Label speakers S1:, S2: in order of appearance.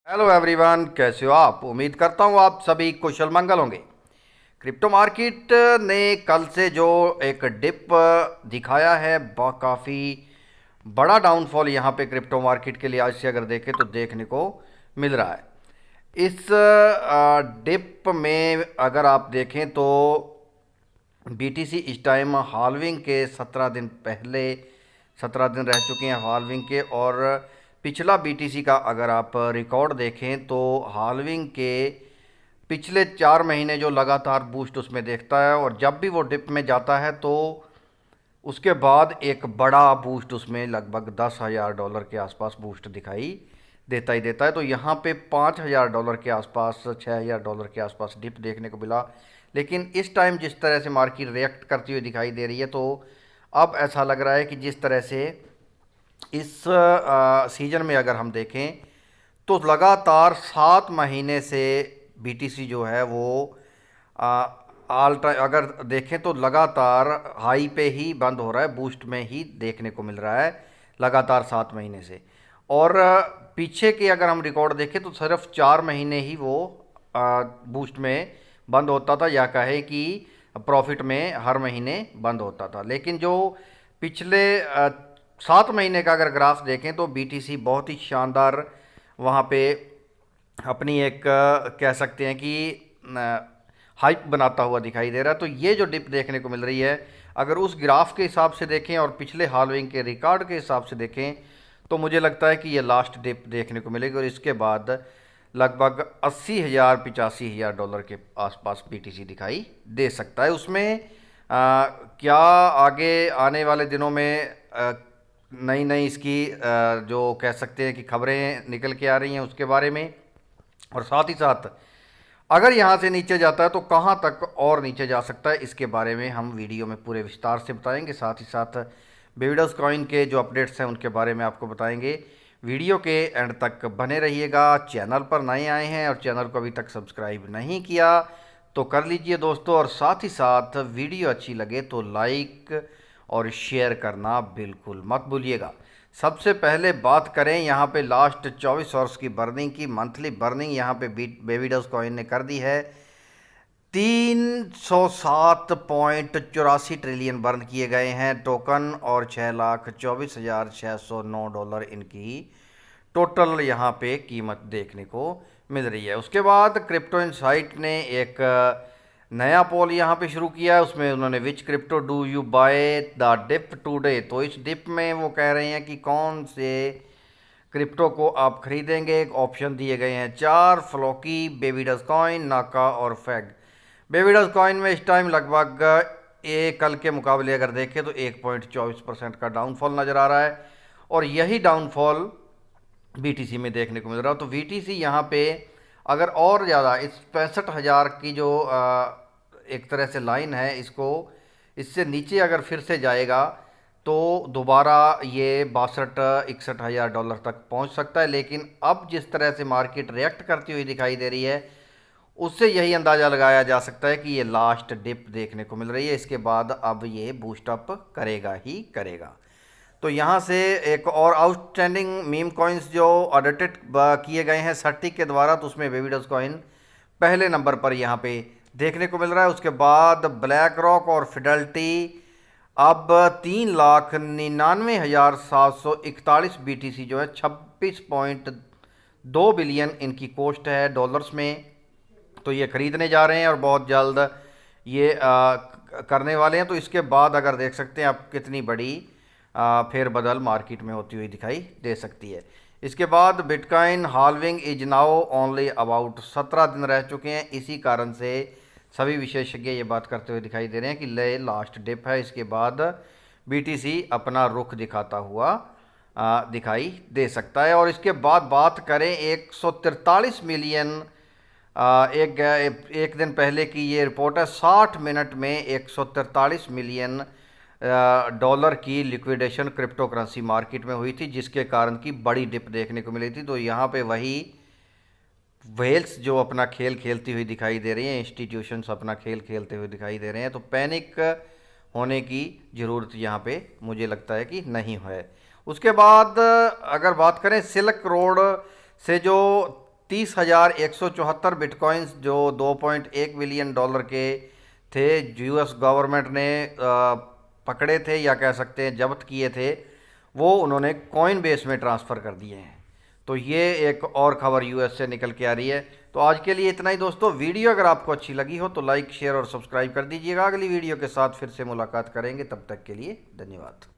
S1: Hello everyone, कैसे हो आप। उम्मीद करता हूँ आप सभी कुशल मंगल होंगे। क्रिप्टो मार्केट ने कल से जो एक डिप दिखाया है, काफ़ी बड़ा डाउनफॉल यहाँ पे क्रिप्टो मार्केट के लिए आज से अगर देखें तो देखने को मिल रहा है। इस डिप में अगर आप देखें तो बीटीसी इस टाइम हाल्विंग के 17 दिन पहले, 17 दिन रह चुके हैं हाल्विंग के। और पिछला बीटीसी का अगर आप रिकॉर्ड देखें तो हाल्विंग के पिछले 4 महीने जो लगातार बूस्ट उसमें देखता है, और जब भी वो डिप में जाता है तो उसके बाद एक बड़ा बूस्ट उसमें लगभग $10,000 के आसपास बूस्ट दिखाई देता ही देता है। तो यहाँ पे $5,000 के आसपास, $6,000 के आसपास डिप देखने को मिला। लेकिन इस टाइम जिस तरह से मार्केट रिएक्ट करती हुई दिखाई दे रही है, तो अब ऐसा लग रहा है कि जिस तरह से इस सीज़न में अगर हम देखें तो लगातार 7 महीने से बीटीसी जो है वो ऑल टाइम अगर देखें तो लगातार हाई पे ही बंद हो रहा है, बूस्ट में ही देखने को मिल रहा है लगातार 7 महीने से। और पीछे के अगर हम रिकॉर्ड देखें तो सिर्फ 4 महीने ही वो बूस्ट में बंद होता था, या कहे कि प्रॉफिट में हर महीने बंद होता था। लेकिन जो पिछले 7 महीने का अगर ग्राफ देखें तो बीटीसी बहुत ही शानदार वहाँ पे अपनी एक कह सकते हैं कि हाइप बनाता हुआ दिखाई दे रहा है। तो ये जो डिप देखने को मिल रही है, अगर उस ग्राफ के हिसाब से देखें और पिछले हाल्विंग के रिकॉर्ड के हिसाब से देखें तो मुझे लगता है कि ये लास्ट डिप देखने को मिलेगी, और इसके बाद लगभग 80,000 $85,000 के आसपास बीटीसी दिखाई दे सकता है। उसमें क्या आगे आने वाले दिनों में नई नई इसकी जो कह सकते हैं कि खबरें निकल के आ रही हैं उसके बारे में, और साथ ही साथ अगर यहाँ से नीचे जाता है तो कहाँ तक और नीचे जा सकता है, इसके बारे में हम वीडियो में पूरे विस्तार से बताएंगे। साथ ही साथ बेबीडॉस कॉइन के जो अपडेट्स हैं उनके बारे में आपको बताएंगे। वीडियो के एंड तक बने रहिएगा। चैनल पर नए आए हैं और चैनल को अभी तक सब्सक्राइब नहीं किया तो कर लीजिए दोस्तों, और साथ ही साथ वीडियो अच्छी लगे तो लाइक और शेयर करना बिल्कुल मत भूलिएगा। सबसे पहले बात करें यहाँ पे लास्ट 24 आवर्स की बर्निंग की। मंथली बर्निंग यहाँ पे बेबीडॉस कॉइन ने कर दी है। 307.84 ट्रिलियन बर्न किए गए हैं टोकन, और $6,24,609 इनकी टोटल यहाँ पे कीमत देखने को मिल रही है। उसके बाद क्रिप्टो इनसाइट ने एक नया पोल यहाँ पे शुरू किया है। उसमें उन्होंने which crypto do you buy the dip today, तो इस डिप में वो कह रहे हैं कि कौन से क्रिप्टो को आप खरीदेंगे। एक ऑप्शन दिए गए हैं 4: फ्लोकी, बेबीडॉस कॉइन, नाका और फैग। बेबीडॉस कॉइन में इस टाइम लगभग एक कल के मुकाबले अगर देखें तो 1.24% का डाउनफॉल नज़र आ रहा है, और यही डाउनफॉल बीटीसी में देखने को मिल रहा है। तो बीटीसी यहाँ पे अगर और ज़्यादा इस 65,000 की जो एक तरह से लाइन है, इसको इससे नीचे अगर फिर से जाएगा तो दोबारा ये 62-61,000 तक पहुंच सकता है। लेकिन अब जिस तरह से मार्केट रिएक्ट करती हुई दिखाई दे रही है, उससे यही अंदाज़ा लगाया जा सकता है कि ये लास्ट डिप देखने को मिल रही है। इसके बाद अब ये बूस्टअप करेगा ही करेगा। तो यहाँ से एक और आउटस्टैंडिंग मीम कॉइन्स जो ऑडिटेड किए गए हैं सर्टिक के द्वारा, तो उसमें बेबीडॉस कॉइन पहले नंबर पर यहाँ पे देखने को मिल रहा है। उसके बाद ब्लैक रॉक और फिडेलिटी अब 3,99,741 बीटीसी जो है 26.2 बिलियन इनकी कॉस्ट है डॉलर्स में, तो ये खरीदने जा रहे हैं और बहुत जल्द ये करने वाले हैं। तो इसके बाद अगर देख सकते हैं आप कितनी बड़ी फेरबदल मार्केट में होती हुई दिखाई दे सकती है। इसके बाद bitcoin halving is now only about 17 दिन रह चुके हैं। इसी कारण से सभी विशेषज्ञ ये बात करते हुए दिखाई दे रहे हैं कि ले लास्ट डिप है। इसके बाद बीटीसी अपना रुख दिखाता हुआ दिखाई दे सकता है। और इसके बाद बात करें 143 मिलियन, एक दिन पहले की ये रिपोर्ट है, 60 मिनट में 143 मिलियन डॉलर की लिक्विडेशन क्रिप्टो करेंसी मार्केट में हुई थी, जिसके कारण की बड़ी डिप देखने को मिली थी। तो यहाँ पे वही वेल्स जो अपना खेल खेलती हुई दिखाई दे रही हैं, इंस्टीट्यूशंस अपना खेल खेलते हुए दिखाई दे रहे हैं। तो पैनिक होने की ज़रूरत यहाँ पे मुझे लगता है कि नहीं है। उसके बाद अगर बात करें सिल्क रोड से जो 30,174 बिटकॉइंस जो $2.1 बिलियन के थे, यूएस गवर्नमेंट ने पकड़े थे या कह सकते हैं जब्त किए थे, वो उन्होंने कॉइन बेस में ट्रांसफ़र कर दिए हैं। तो ये एक और खबर यूएस से निकल के आ रही है। तो आज के लिए इतना ही दोस्तों। वीडियो अगर आपको अच्छी लगी हो तो लाइक शेयर और सब्सक्राइब कर दीजिएगा। अगली वीडियो के साथ फिर से मुलाकात करेंगे, तब तक के लिए धन्यवाद।